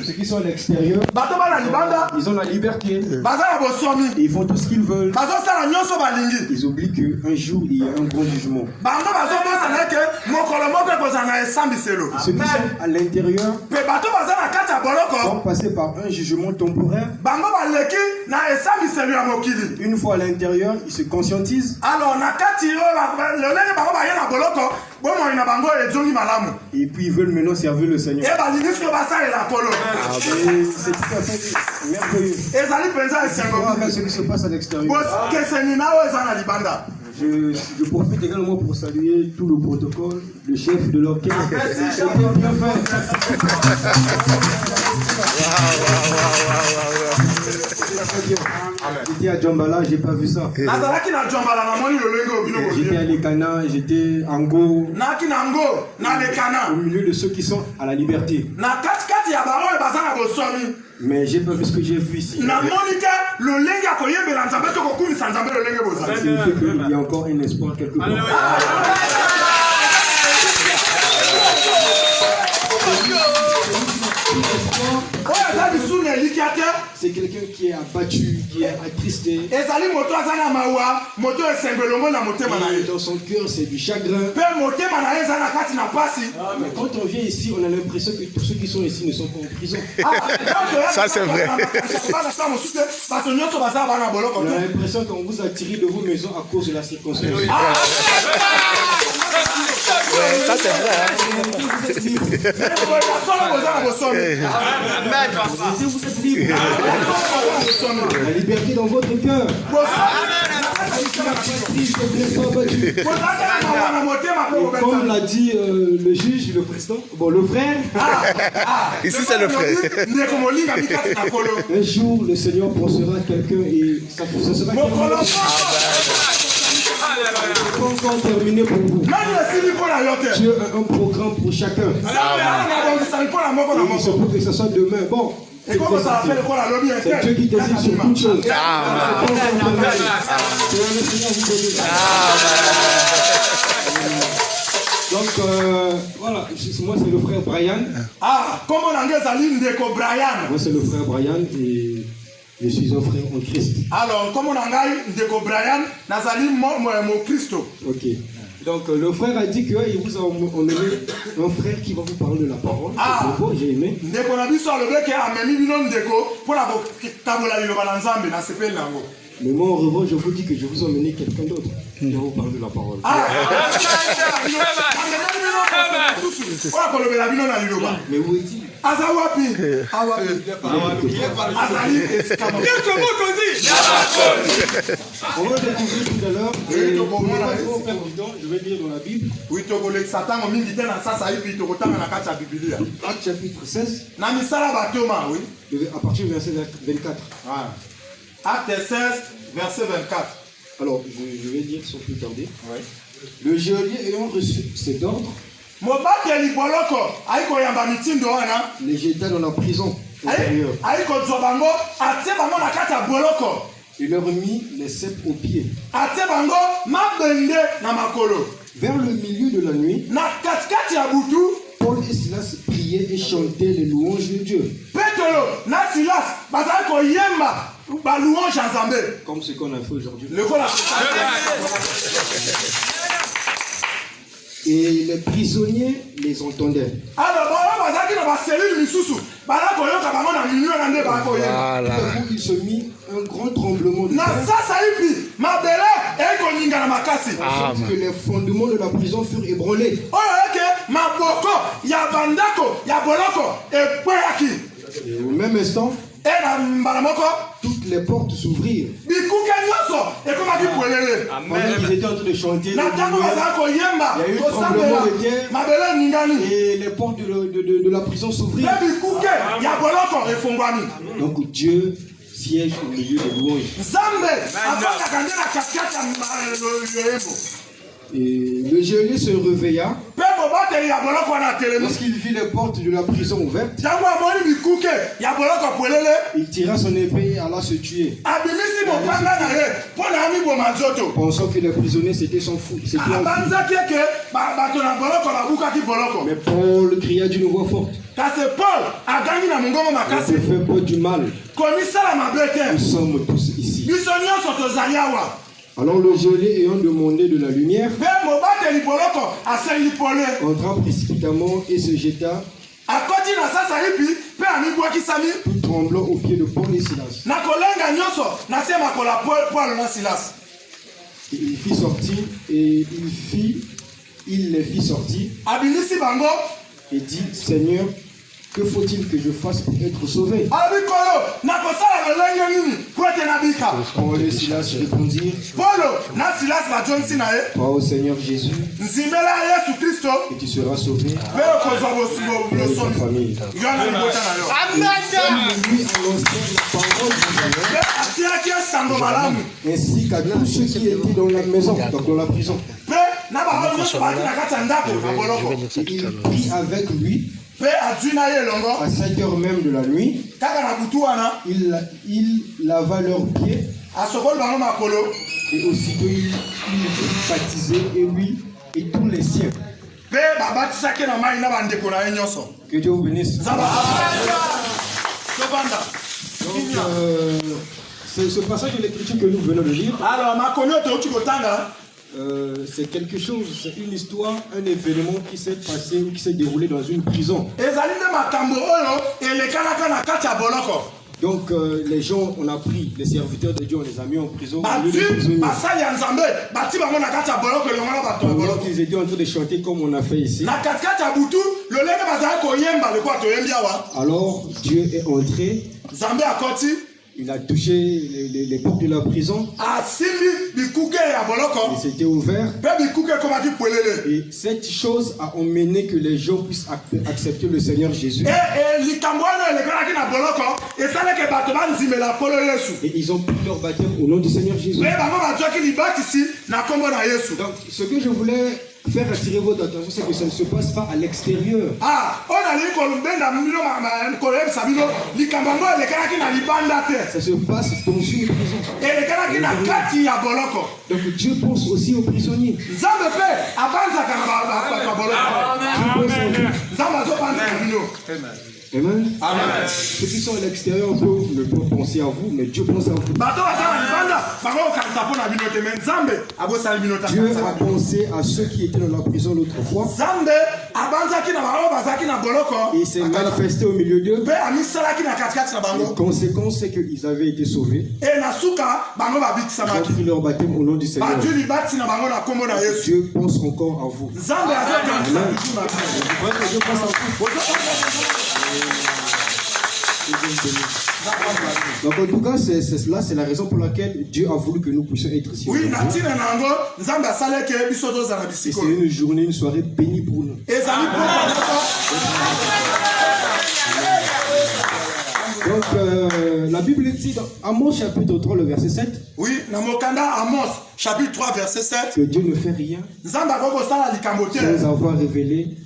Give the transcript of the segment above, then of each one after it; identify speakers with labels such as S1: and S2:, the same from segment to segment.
S1: Ceux qui sont à l'extérieur, ils ont la liberté. Ils font tout ce qu'ils veulent. Ils oublient qu'un jour, il y a un gros jugement. Ceux qui sont à l'intérieur vont passer par un jugement temporaire. Une fois à l'intérieur, ils se conscientisent. Et puis ils veulent maintenant servir le Seigneur. C'est tout à fait merveilleux. Voilà ce qui se passe à l'extérieur. Je profite également pour saluer tout le protocole, le chef de l'orchestre. C'était bien fait. J'étais à Djambala, j'ai pas vu ça. J'étais à Lekana, j'étais en Go. Au milieu de ceux qui sont à la liberté. Mais j'ai pas vu ce que j'ai vu ici. Ça signifie qu'il y a encore un espoir quelque part. C'est quelqu'un qui est abattu, qui est attristé. Et dans son cœur, c'est du chagrin. Mais quand on vient ici, on a l'impression que tous ceux qui sont ici ne sont pas en prison.
S2: Ça, c'est vrai.
S1: On a l'impression qu'on vous a tiré de vos maisons à cause de la circonstance.
S2: Ça, c'est vrai.
S1: La liberté dans votre cœur. Comme l'a dit le juge, le président, le frère.
S2: Ici, c'est le frère.
S1: Un jour, le Seigneur pensera quelqu'un et ça sera quelqu'un. Pas encore terminé pour vous. Dieu a un programme pour chacun. Il se peut que ce soit demain. Bon. C'est Dieu qui décide sur toutes choses. Donc voilà, moi c'est le frère Brian. Moi c'est le frère Brian et je suis un frère en Christ.
S3: Alors, comme on a dit Brian, Nazali mon Christ.
S1: Ok. Donc le frère a dit qu'il vous a emmené un frère qui va vous parler de la parole. Bon, j'ai aimé. Mais moi en revanche, je vous dis que je vous ai emmené quelqu'un d'autre qui va vous parler de la parole. Mais où est-il? On va découvrir tout à l'heure. Je vais lire dans la Bible. Acte chapitre 16. À partir du verset 24.
S3: Acte 16, verset 24.
S1: Alors, je vais dire sans plus tarder. Le geôlier ayant reçu cet ordre, les jeta dans la prison intérieure. Il leur mit les cèpes aux pieds. Vers le milieu de la nuit, Paul et Silas priaient et chantaient les louanges de Dieu. Comme ce qu'on a fait aujourd'hui. Et les prisonniers les entendaient. Voilà. Il se mit un grand tremblement de terre. Que les fondements de la prison furent ébranlés. Et au même instant, toutes les portes s'ouvrirent. Pendant qu'ils étaient en train de chanter, il y a eu un tremblement de terre et les portes de la prison s'ouvrirent. Donc Dieu siège au milieu des louanges. Et le geôlier se réveilla Lorsqu'il vit les portes de la prison ouvertes, il tira son épée et alla se tuer. Pensant que les prisonniers c'était son fou. Mais Paul cria d'une voix forte.
S3: Parce Paul a gagné dans mon gomme ma casse.
S1: Ne fais pas du mal. Nous sommes tous ici. Alors le geôlier ayant demandé de la lumière entra précipitamment et se jeta tout tremblant aux pieds de Paul et Silas. Et il fit sortir et il les fit sortir et dit, Seigneur, que faut-il que je fasse pour être sauvé? Paul et Silas répondirent, crois au Seigneur Jésus et tu seras sauvé et ta famille. Ainsi qu'à tous ceux qui étaient dans la maison, donc dans la prison. Il prit avec lui à 5h même de la nuit, il lava leurs pieds et aussitôt il fut baptisé et lui et tous les siens. Que Dieu vous bénisse. Donc, c'est ce passage de l'écriture que nous venons de lire. C'est quelque chose, c'est une histoire, un événement qui s'est passé ou qui s'est déroulé dans une prison. Donc les gens, on a pris les serviteurs de Dieu, on les a mis en prison. Pendant qu'ils étaient en train de chanter comme on a fait ici. Alors Dieu est entré. Il a touché les portes de la prison. Il s'était ouvert. Et cette chose a emmené que les gens puissent accepter le Seigneur Jésus. Et ils ont pris leur baptême au nom du Seigneur Jésus. Donc, ce que je voulais faire attirer votre attention, c'est que ça ne se passe pas à l'extérieur. Ça se passe dans une prison. Donc Dieu pense aussi aux prisonniers. Amen. Amen. Ceux qui sont à l'extérieur ne peuvent penser à vous, mais Dieu pense à vous. Dieu a pensé à ceux qui étaient dans la prison l'autre fois. Et il s'est manifesté au milieu d'eux. La conséquence, c'est qu'ils avaient été sauvés. Ils ont pris leur baptême au nom du Seigneur. Dieu pense encore à vous. Amen. Dieu pense à vous. Donc en tout cas, c'est la raison pour laquelle Dieu a voulu que nous puissions être ici. Oui, c'est une journée, une soirée bénie pour nous. Donc la Bible dit dans Amos chapitre 3 le verset 7.
S3: Oui, Amos chapitre 3 verset 7.
S1: Que Dieu ne fait rien sans avoir révélé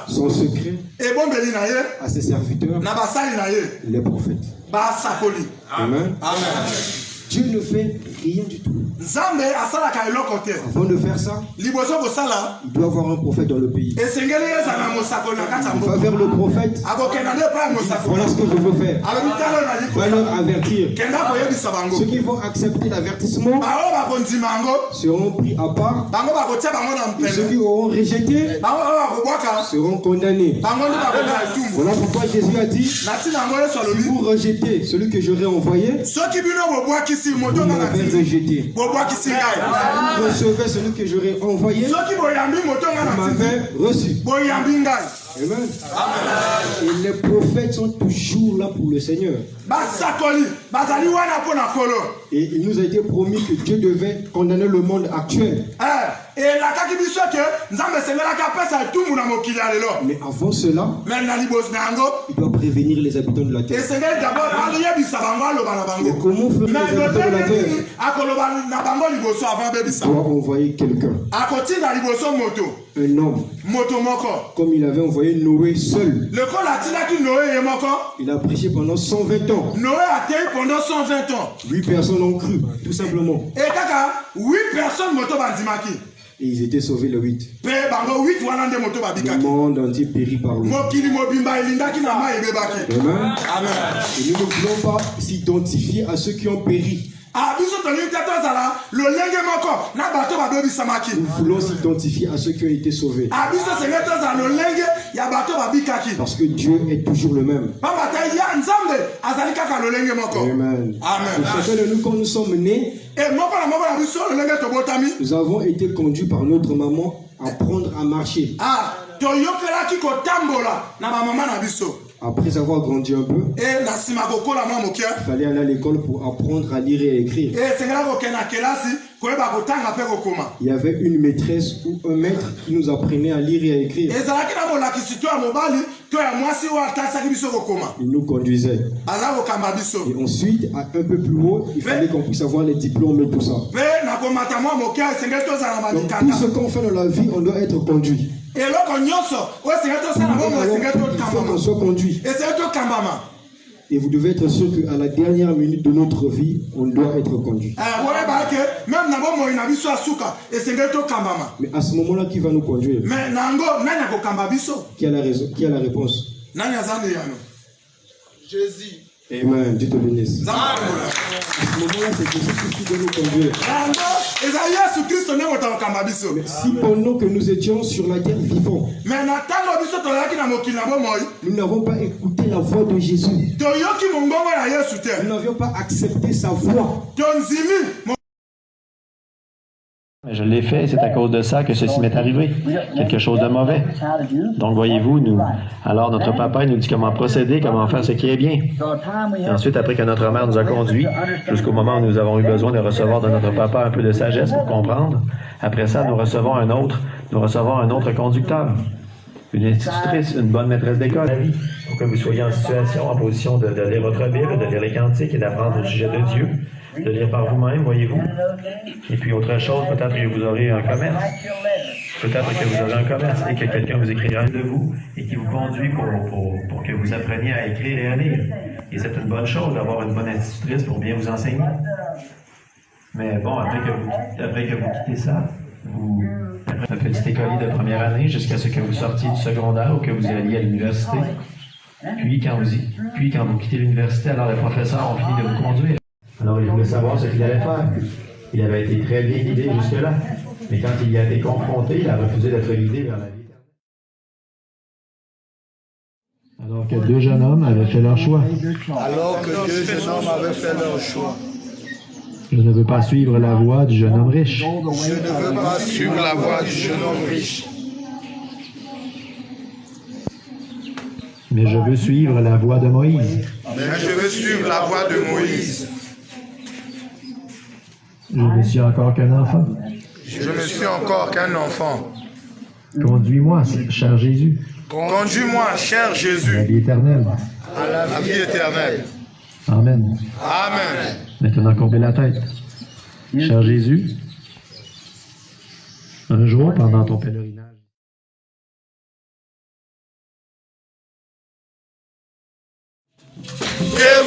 S1: son secret à ses serviteurs, les prophètes. Amen. Amen. Dieu ne fait rien du tout. Avant de faire ça, il doit avoir un prophète dans le pays. Il va vers le prophète. Voilà ce que je veux faire. Va leur avertir. Ceux qui vont accepter l'avertissement seront pris à part. Et ceux qui auront rejeté seront condamnés. Voilà pourquoi Jésus a dit, si vous rejetez celui que j'aurai envoyé, vous m'avez rejeté. Vous recevez celui que j'aurais envoyé, vous m'avez reçu. Amen. Et les prophètes sont toujours là pour le Seigneur. Et il nous a été promis que Dieu devait condamner le monde actuel.
S3: Et la kakibiso que nzambe sengela ka pesa tout mon mokili alelo.
S1: Mais avant cela,
S3: Mais na libos nango.
S1: il doit prévenir les habitants de la
S3: Et
S1: terre.
S3: sengela d'abord aluye bisabango aloba na
S1: Mais
S3: bango.
S1: comment faire les habitants de la terre?
S3: Akoloba na bango liboso avant
S1: Il
S3: bebisa.
S1: doit envoyer quelqu'un,
S3: Akoti na liboso moto.
S1: un homme,
S3: Moto moko.
S1: comme il avait envoyé Noé seul.
S3: Le col a tiré qui Noé et moko.
S1: Il a prêché pendant 120 ans.
S3: Noé a tenu pendant 120 ans.
S1: 8 personnes ont cru, tout simplement.
S3: Et kaka 8 personnes moto bandimaki.
S1: Et ils étaient sauvés le 8.
S3: Pe bango 8 wana nde moto
S1: Le
S3: babikaki.
S1: monde entier périt par lui.
S3: Mokili mobimba elindaki na mai ebebaki.
S1: Amen.
S3: Amen.
S1: Et nous ne voulons pas s'identifier à ceux qui ont péri.
S3: Ah biso tolingi te tozala lolenge moko na bato babebisamaki.
S1: Nous voulons s'identifier à ceux qui ont été sauvés.
S3: Ah biso senge tozala lolenge ya bato babikaki.
S1: Parce que Dieu est toujours le même.
S3: Pamba te ya nzambe azali kaka lolenge moko.
S1: Amen.
S3: Amen.
S1: Et chacun de nous, quand nous sommes nés,
S3: Et moko na biso lolenge tobotami.
S1: nous avons été conduits par notre maman à apprendre à marcher.
S3: Ah toyokelaki kotambola na bamama na biso.
S1: Après avoir grandi un peu,
S3: Et na sima kokola mwa moke.
S1: il fallait aller à l'école pour apprendre à lire et écrire.
S3: Et sengela kokena kelasi koyeba kotanga pe kokoma.
S1: Il y avait une maîtresse ou un maître qui nous apprenait à lire et à écrire.
S3: ezalaki na molakisi to ya mobali to ya mwasi oyo atasaki biso kokoma.
S1: Il nous conduisait.
S3: aza kokamba biso.
S1: Et ensuite, un peu plus haut, il fallait qu'on puisse avoir les diplômes et tout ça.
S3: mpe na komata mwa moke esengeli tozala na
S1: Donc tout
S3: balikanda.
S1: ce qu'on fait dans la vie, on doit être conduit.
S3: eloko nyonso oyo esengeli tosala bongo
S1: Alors,
S3: esengeli
S1: il faut qu'on
S3: tokambama.
S1: soit conduit.
S3: esengeli tokambama.
S1: Et vous devez être sûr qu'à la dernière minute de notre vie, on doit être conduit.
S3: boyeba ke meme na bomoi na biso ya suka esengeli tokambama.
S1: Mais à ce moment-là, qui va nous conduire?
S3: me nango nani akokamba biso.
S1: Qui a la raison? Qui a la réponse?
S3: nani aza ndeyano. Jésus.
S1: Amen. Dieu te bénisse.
S3: nzambe akola.
S1: À ce moment-là, c'est Jésus qui doit nous conduire.
S3: nango ezali yesu kristo nde moto akokamba biso.
S1: Si pendant que nous étions sur la terre vivants,
S3: me na ntango biso tozalaki na mokili na bomoi
S1: nous n'avons pas écouté la voix de Jésus.
S3: toyoki mongongo ya yesu te.
S1: Nous n'avions pas accepté sa voix.
S3: tonzimi.
S4: Je l'ai fait et c'est à cause de ça que ceci m'est arrivé. Quelque chose de mauvais. Donc voyez-vous, alors notre papa il nous dit comment procéder, comment faire ce qui est bien. Et ensuite, après que notre mère nous a conduits, jusqu'au moment où nous avons eu besoin de recevoir de notre papa un peu de sagesse pour comprendre, après ça, nous recevons un autre conducteur. Une institutrice, une bonne maîtresse d'école. Pour que vous soyez en situation, en position de lire votre Bible, de lire les cantiques et d'apprendre au sujet de Dieu. De lire par vous-même, voyez-vous. Et puis autre chose, peut-être que vous aurez un commerce. Peut-être que vous aurez un commerce et que quelqu'un vous écrira de vous et qui vous conduit pour que vous appreniez à écrire et à lire. Et c'est une bonne chose d'avoir une bonne institutrice pour bien vous enseigner. Mais bon, après que vous quittez ça, après un petit écolier de première année jusqu'à ce que vous sortiez du secondaire ou que vous alliez à l'université. Puis quand vous quittez l'université, alors les professeurs ont fini de vous conduire. Alors il voulait savoir ce qu'il allait faire. Il avait été très bien guidé jusque-là. Mais quand il y a été confronté, il a refusé d'être guidé vers la vie éternelle. Alors que deux jeunes hommes avaient fait leur choix. Je ne veux pas suivre la voie du jeune homme riche.
S2: Je ne veux pas suivre la voie du jeune homme riche.
S4: Mais je veux suivre la voie de Moïse.
S2: Mais je veux suivre la voie de Moïse.
S4: Je ne suis encore qu'un enfant.
S2: Je ne suis encore qu'un enfant.
S4: Conduis-moi, cher Jésus,
S2: Conduis-moi, cher
S4: à la
S2: Jésus,
S4: vie éternelle.
S2: à la vie éternelle.
S4: Amen.
S2: Amen.
S4: Maintenant, courbez la tête. Cher Jésus, un jour, pendant ton pèlerinage,
S2: Que